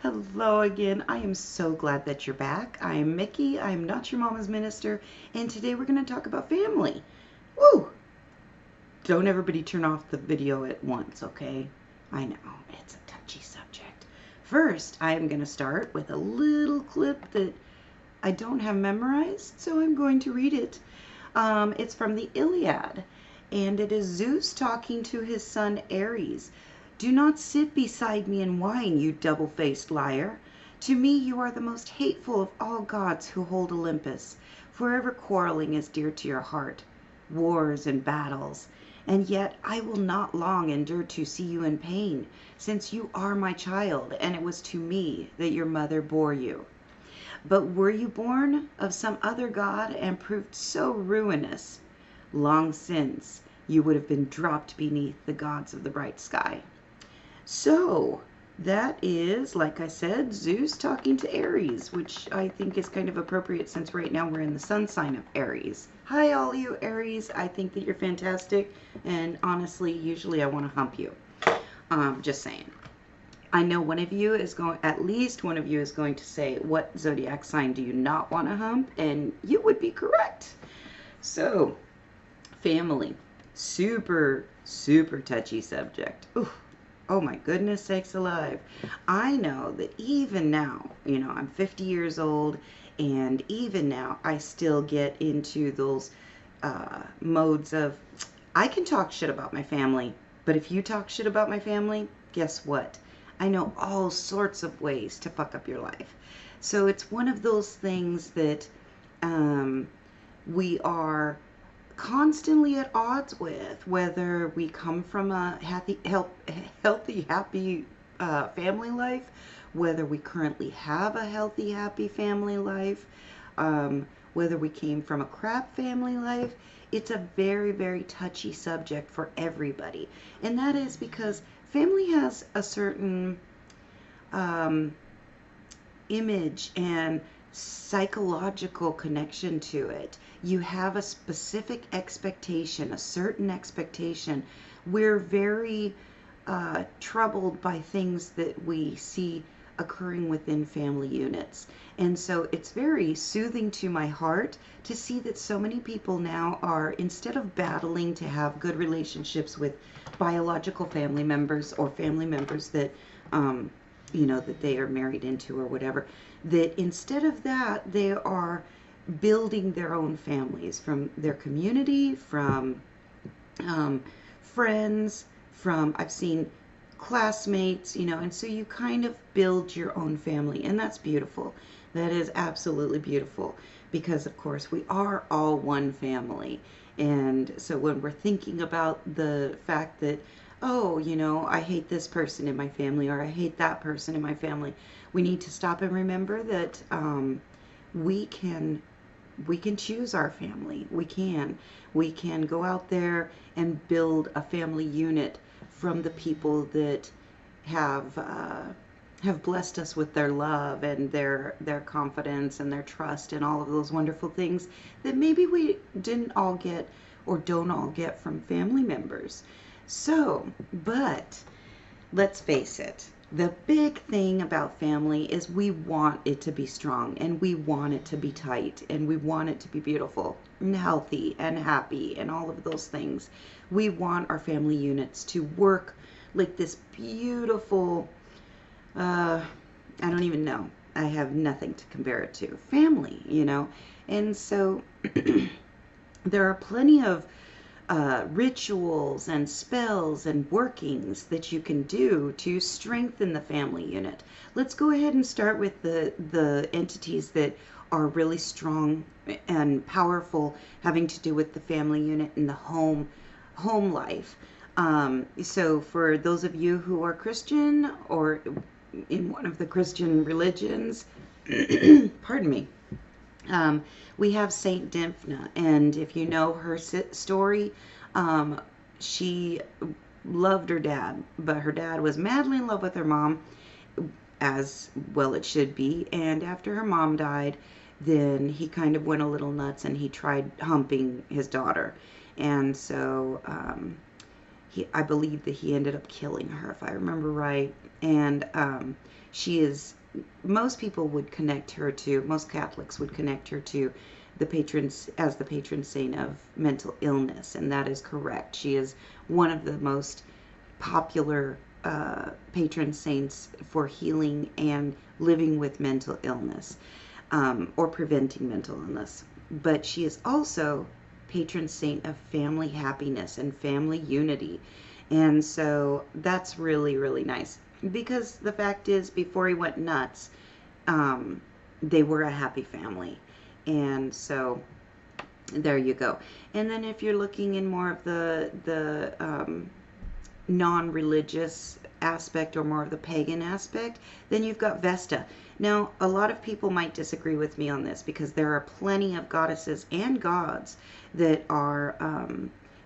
Hello again. I am so glad that you're back. I am Mickey. I am not your mama's minister, and today we're going to talk about family. Woo! Don't everybody turn off the video at once, okay? I know, it's a touchy subject. First, I am going to start with a little clip that I don't have memorized, so I'm going to read it. It's from the Iliad, and it is Zeus talking to his son Ares. Do not sit beside me and whine, you double-faced liar. To me you are the most hateful of all gods who hold Olympus. Forever quarreling is dear to your heart, wars and battles. And yet I will not long endure to see you in pain, since you are my child, and it was to me that your mother bore you. But were you born of some other god and proved so ruinous, long since you would have been dropped beneath the gods of the bright sky. So that is, like I said, Zeus talking to Aries, which I think is kind of appropriate since right now we're in the sun sign of Aries. Hi, all you Aries. I think that you're fantastic, and honestly, usually I want to hump you. Just saying. I know one of you is going, at least one of you is going to say, what zodiac sign do you not want to hump? And you would be correct. So, family. Super, super touchy subject. Ooh. Oh my goodness sakes alive. I know that even now, I'm 50 years old, and even now I still get into those modes of, I can talk shit about my family, but if you talk shit about my family, guess what? I know all sorts of ways to fuck up your life. So it's one of those things that we are constantly at odds with, whether we come from a healthy, happy family life, whether we currently have a healthy, happy family life, whether we came from a crap family life. It's a very, very touchy subject for everybody. And that is because family has a certain image and psychological connection to it. You have a specific expectation, a certain expectation. We're very troubled by things that we see occurring within family units. And so it's very soothing to my heart to see that so many people now are, instead of battling to have good relationships with biological family members or family members that that they are married into or whatever, that instead of that, they are building their own families from their community, from friends, from, I've seen classmates, and so you kind of build your own family, and that's beautiful. That is absolutely beautiful, because of course we are all one family. And so when we're thinking about the fact that, oh, I hate this person in my family, or I hate that person in my family, we need to stop and remember that we can choose our family. We can go out there and build a family unit from the people that have blessed us with their love and their confidence and their trust and all of those wonderful things that maybe we didn't all get or don't all get from family members. So, but let's face it, the big thing about family is we want it to be strong, and we want it to be tight, and we want it to be beautiful and healthy and happy and all of those things. We want our family units to work like this beautiful, I don't even know. I have nothing to compare it to. Family, And so there are plenty of rituals and spells and workings that you can do to strengthen the family unit. Let's go ahead and start with the entities that are really strong and powerful, having to do with the family unit and the home life. So for those of you who are Christian or in one of the Christian religions, pardon me, we have Saint Dymphna, and if you know her story, she loved her dad, but her dad was madly in love with her mom, as well it should be, and after her mom died, then he kind of went a little nuts and he tried humping his daughter. And so I believe that he ended up killing her, if I remember right. And she is, most people would connect her to, most Catholics would connect her to the patrons as the patron saint of mental illness, and that is correct. She is one of the most popular patron saints for healing and living with mental illness, or preventing mental illness. But she is also patron saint of family happiness and family unity. And so that's really, really nice. Because the fact is, before he went nuts, they were a happy family. And so there you go. And then if you're looking in more of the non-religious aspect, or more of the pagan aspect, then you've got Vesta. Now, a lot of people might disagree with me on this, because there are plenty of goddesses and gods that are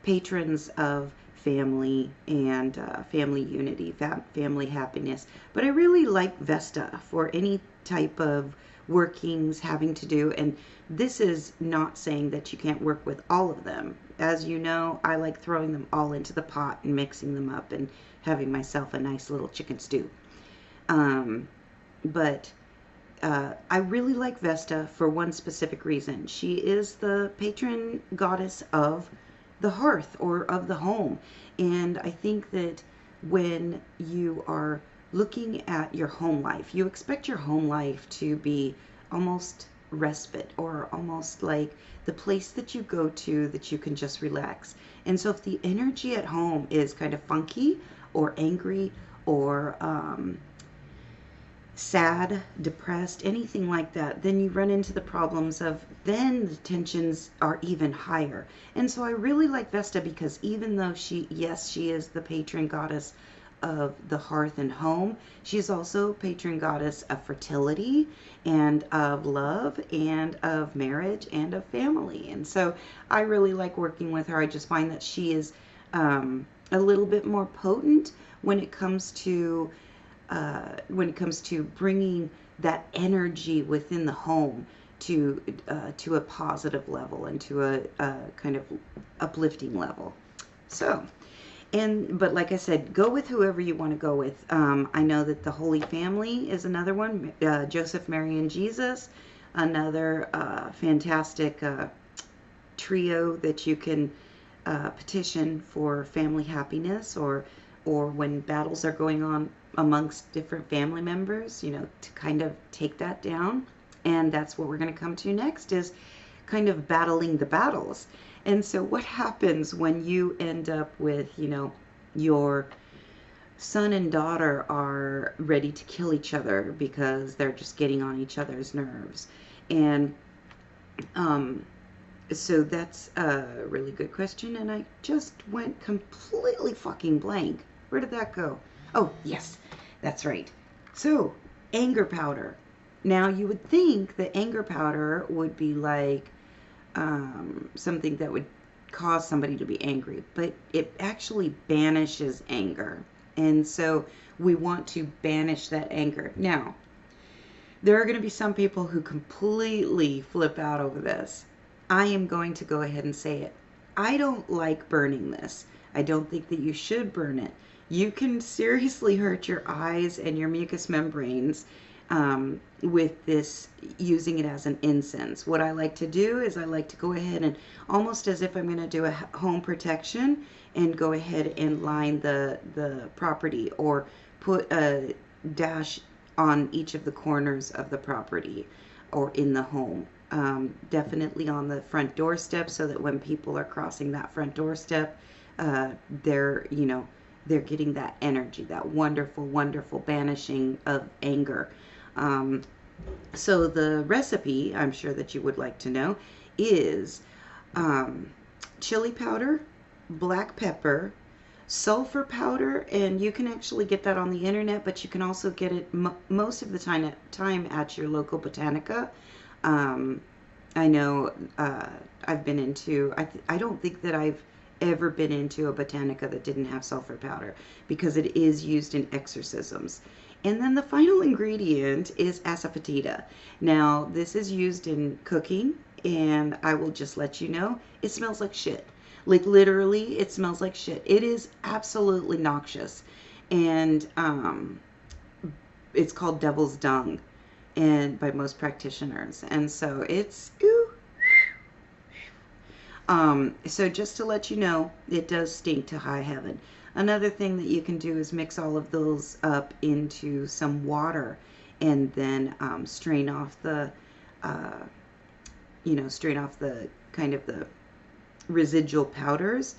patrons of family and family unity, family happiness. But I really like Vesta for any type of workings having to do, and this is not saying that you can't work with all of them. As you know, I like throwing them all into the pot and mixing them up and having myself a nice little chicken stew. But I really like Vesta for one specific reason. She is the patron goddess of the hearth, or of the home. And I think that when you are looking at your home life, you expect your home life to be almost respite, or almost like the place that you go to that you can just relax. And so if the energy at home is kind of funky or angry or sad, depressed, anything like that, then you run into the problems of, then the tensions are even higher. And so I really like Vesta, because even though she is the patron goddess of the hearth and home, she is also patron goddess of fertility and of love and of marriage and of family. And so I really like working with her. I just find that she is a little bit more potent when it comes to bringing that energy within the home to a positive level, and to a kind of uplifting level. So, but like I said, go with whoever you want to go with. I know that the Holy Family is another one. Joseph, Mary, and Jesus, another fantastic trio that you can petition for family happiness, or when battles are going on amongst different family members, to kind of take that down. And that's what we're going to come to next, is kind of battling the battles. And so what happens when you end up with, your son and daughter are ready to kill each other because they're just getting on each other's nerves? And so that's a really good question, and I just went completely fucking blank. Where did that go? Oh, yes, that's right. So, anger powder. Now, you would think that anger powder would be like something that would cause somebody to be angry, but it actually banishes anger. And so we want to banish that anger. Now, there are going to be some people who completely flip out over this. I am going to go ahead and say it. I don't like burning this. I don't think that you should burn it. You can seriously hurt your eyes and your mucous membranes with this, using it as an incense. What I like to do is I like to go ahead and, almost as if I'm going to do a home protection, and go ahead and line the property, or put a dash on each of the corners of the property or in the home. Definitely on the front doorstep, so that when people are crossing that front doorstep, they're getting that energy, that wonderful, wonderful banishing of anger. So the recipe, I'm sure that you would like to know, is chili powder, black pepper, sulfur powder, and you can actually get that on the internet, but you can also get it most of the time at your local Botanica. I know I've been into, I don't think that I've ever been into a Botanica that didn't have sulfur powder, because it is used in exorcisms. And then the final ingredient is asafoetida. Now, this is used in cooking, and I will just let you know, it smells like shit. Like literally, it smells like shit. It is absolutely noxious. And it's called devil's dung and by most practitioners. And so it's ooh. So just to let you know, it does stink to high heaven. Another thing that you can do is mix all of those up into some water and then strain off the, uh, strain off the kind of the residual powders.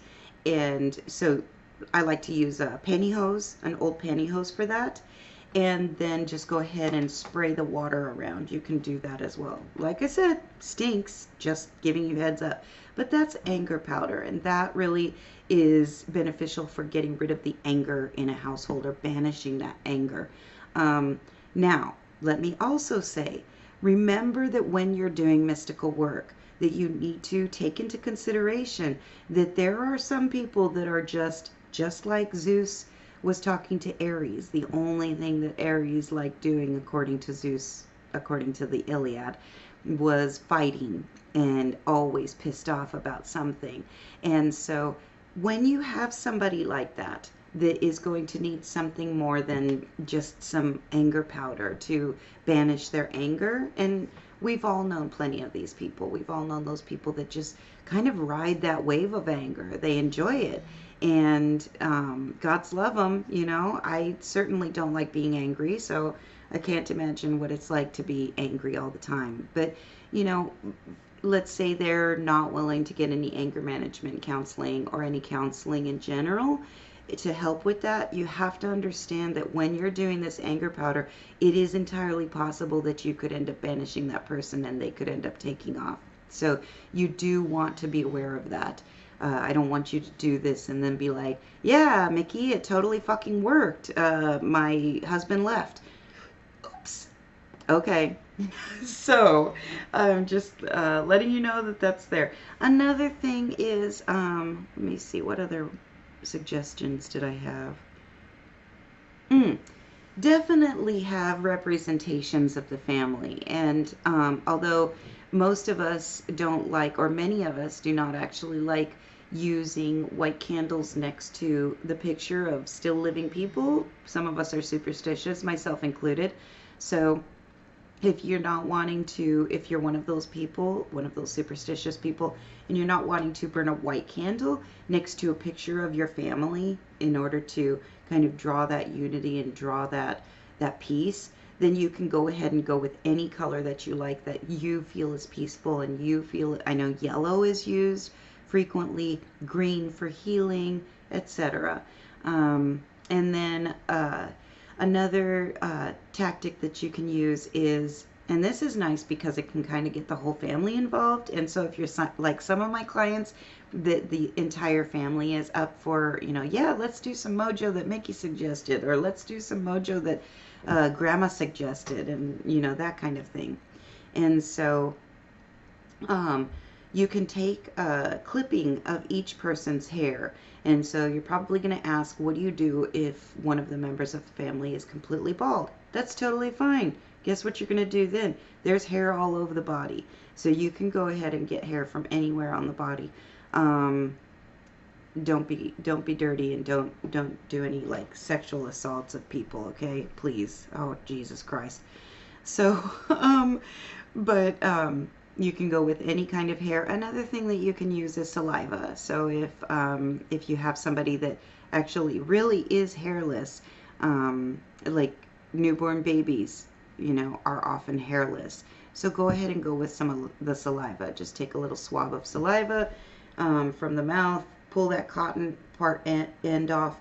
And so I like to use a pantyhose, an old pantyhose for that. And then just go ahead and spray the water around. You can do that as well. Like I said, stinks, just giving you heads up. But that's anger powder, and that really is beneficial for getting rid of the anger in a household or banishing that anger. Now, let me also say, remember that when you're doing mystical work, that you need to take into consideration that there are some people that are just like Zeus was talking to Ares. The only thing that Ares liked doing, according to Zeus, according to the Iliad, was fighting and always pissed off about something. And so when you have somebody like that that is going to need something more than just some anger powder to banish their anger, and we've all known plenty of these people. We've all known those people that just kind of ride that wave of anger. They enjoy it. And God's love them, I certainly don't like being angry, so I can't imagine what it's like to be angry all the time. But, let's say they're not willing to get any anger management counseling or any counseling in general to help with that. You have to understand that when you're doing this anger powder, it is entirely possible that you could end up banishing that person and they could end up taking off. So you do want to be aware of that. I don't want you to do this and then be like, yeah, Mickey, it totally fucking worked. My husband left. Oops. Okay. So I'm just letting you know that that's there. Another thing is, let me see, what other suggestions did I have? Definitely have representations of the family. And although most of us don't like, or many of us do not actually like, using white candles next to the picture of still living people, some of us are superstitious, myself included. So if you're not wanting to, if you're one of those people, one of those superstitious people, and you're not wanting to burn a white candle next to a picture of your family in order to kind of draw that unity and draw that peace, then you can go ahead and go with any color that you like, that you feel is peaceful and you feel, I know yellow is used frequently, green for healing, etc. And then another tactic that you can use is, and this is nice because it can kind of get the whole family involved. And so if you're like some of my clients, the entire family is up for, yeah, let's do some mojo that Mickey suggested, or let's do some mojo that Grandma suggested, and that kind of thing. And so you can take a clipping of each person's hair. And so you're probably going to ask, what do you do if one of the members of the family is completely bald? That's totally fine. Guess what you're going to do then? There's hair all over the body. So you can go ahead and get hair from anywhere on the body. Don't be dirty, and don't do any like sexual assaults of people, okay? Please. Oh, Jesus Christ. So, you can go with any kind of hair. Another thing that you can use is saliva. So if you have somebody that actually really is hairless, like newborn babies, are often hairless. So go ahead and go with some of the saliva. Just take a little swab of saliva from the mouth, pull that cotton part end off,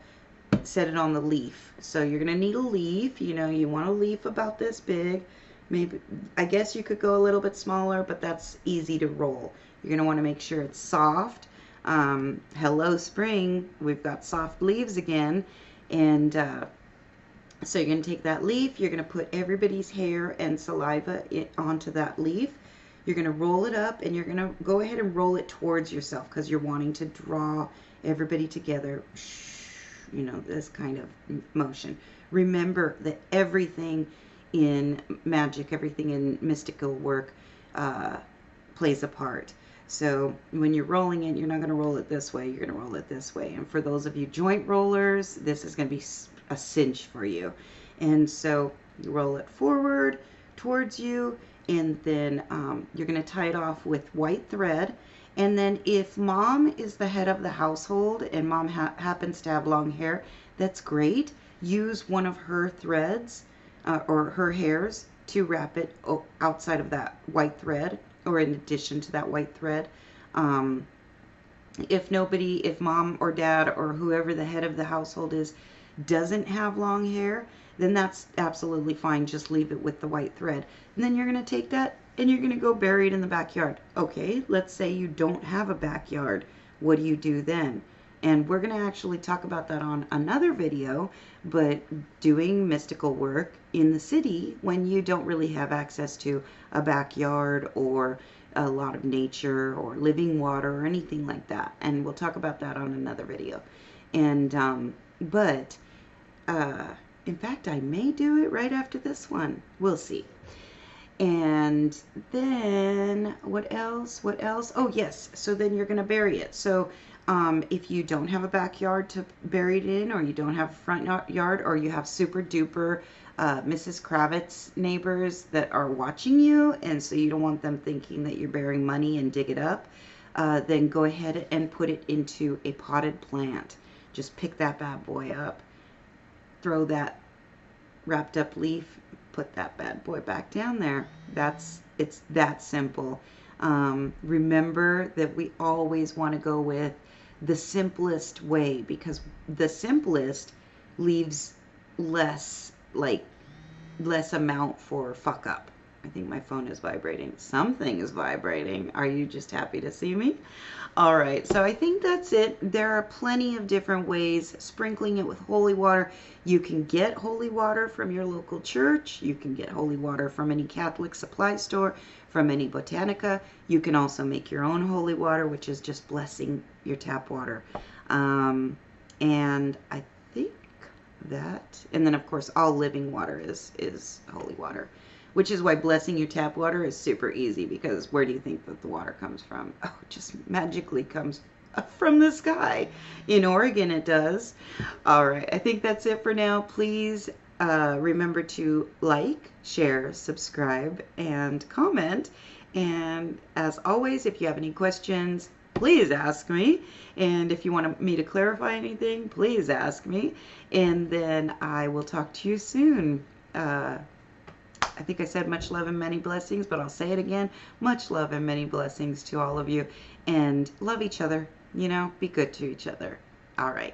set it on the leaf. So you're going to need a leaf. You want a leaf about this big. Maybe, I guess you could go a little bit smaller, but that's easy to roll. You're going to want to make sure it's soft. Hello, spring. We've got soft leaves again. And so you're going to take that leaf. You're going to put everybody's hair and saliva onto that leaf. You're going to roll it up, and you're going to go ahead and roll it towards yourself because you're wanting to draw everybody together. This kind of motion. Remember that everything in magic, everything in mystical work plays a part. So when you're rolling it, you're not going to roll it this way. You're going to roll it this way. And for those of you joint rollers, this is going to be a cinch for you. And so you roll it forward towards you, and then you're going to tie it off with white thread. And then if mom is the head of the household and mom happens to have long hair, that's great. Use one of her threads or her hairs to wrap it outside of that white thread, or in addition to that white thread. If mom or dad or whoever the head of the household is doesn't have long hair, then that's absolutely fine. Just leave it with the white thread. And then you're going to take that and you're going to go bury it in the backyard. Okay, let's say you don't have a backyard. What do you do then? And we're going to actually talk about that on another video, but doing mystical work in the city when you don't really have access to a backyard or a lot of nature or living water or anything like that. And we'll talk about that on another video. And, in fact, I may do it right after this one. We'll see. And then what else? What else? Oh, yes. So then you're going to bury it. So if you don't have a backyard to bury it in, or you don't have a front yard, or you have super duper Mrs. Kravitz neighbors that are watching you, and so you don't want them thinking that you're burying money and dig it up, then go ahead and put it into a potted plant. Just pick that bad boy up, throw that wrapped up leaf, put that bad boy back down there. It's that simple. Remember that we always want to go with the simplest way, because the simplest leaves less amount for fuck up. I think my phone is vibrating. Something is vibrating. Are you just happy to see me? All right, so I think that's it. There are plenty of different ways. Sprinkling it with holy water. You can get holy water from your local church. You can get holy water from any Catholic supply store, from any Botanica. You can also make your own holy water, which is just blessing your tap water. And I think that, and then of course all living water is holy water, which is why blessing your tap water is super easy, because where do you think that the water comes from? Oh, it just magically comes from the sky. In Oregon it does. All right, I think that's it for now. Please remember to like, share, subscribe, and comment. And as always, if you have any questions, please ask me. And if you want me to clarify anything, please ask me. And then I will talk to you soon. I think I said much love and many blessings, but I'll say it again. Much love and many blessings to all of you. And love each other. You know, be good to each other. All right.